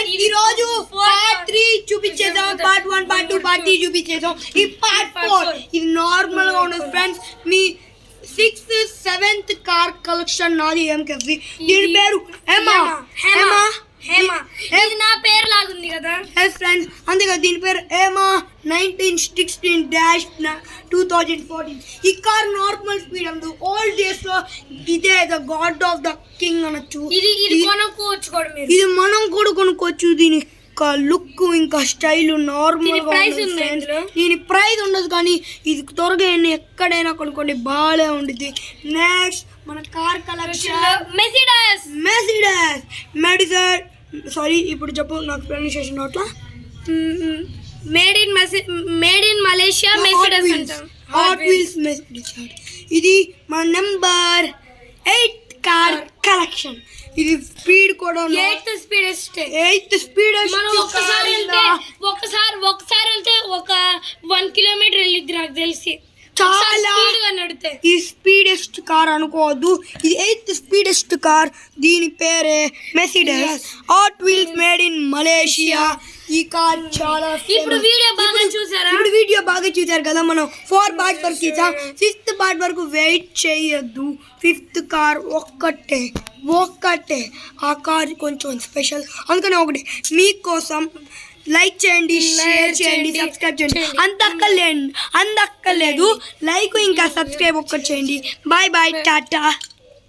ఈ రోజు పార్ట్ 3 చూపించేసాం. పార్ట్ 1 పార్ట్ 2 పార్ట్ 3 చూపించేసాం. ఈ పార్ట్ 4 ఇది నార్మల్ గా ఉండదు ఫ్రెండ్స్. మీ 6th 7th కార్ కలెక్షన్ నాది ఎంకెఫ్సి. దీని పేరు హేమా. ఇది నా పేరు లాగుంది కదా ఫ్రెండ్స్, అంతేగా దీని పేరు హేమా 1916-2014. ఈ కార్ నార్మల్ స్పీడ్ అందు ఓల్డ్ డేస్ లో ఇదే the God of the king అనొచ్చు. ఇది కొనుక్కోవచ్చు కూడా మీరు. ఇది మనం కూడా కొనుక్కోవచ్చు. దీని లుక్ ఇంకా స్టైల్ నార్మల్ దీని ప్రైస్ ఉండదు, కానీ ఇది త్వరగా ఎక్కడైనా కొనుక్కోండి, బాగా ఉంటుంది. నెక్స్ట్ మన కార్ కలెక్షన్ మెర్సిడెస్ సారీ ఇప్పుడు చెప్పు నాకు ప్రొనౌన్సియేషన్ నోట్లా. Made in Malaysia Mercedes. Hot Wheels Mercedes. ఇది మన నెంబర్ 8 కార్ కలెక్షన్. ఇది స్పీడ్ కూడా 8th స్పీడెస్ట్. మనం ఒకసారి వెళ్తే ఒక 1 కిలోమీటర్ వెళ్ళిద్ది నాకు తెలిసి. చాలా ఈ స్పీడెస్ట్ కార్ అనుకోవద్దు, ఇది 8th స్పీడెస్ట్ కార్. దీని పేరే Mercedes Hot wheels made in Malaysia. ఈ కార్ చాలా ఇప్పుడు వీడియో బాగా చూసారు కదా. మనం 4 పార్ట్ వరకు చూసాం. 5th పార్ట్ వరకు వెయిట్ చేయొద్దు. 5th కార్ ఒక్కటే. ఆ కార్ కొంచెం స్పెషల్, అందుకని ఒకటి మీకోసం. లైక్ చేయండి, షేర్ చేయండి, సబ్స్క్రైబ్ చేయండి. అందక్కర్లేదు లైక్ ఇంకా సబ్స్క్రైబ్ ఒక్కటి చేయండి. బాయ్ టాటా.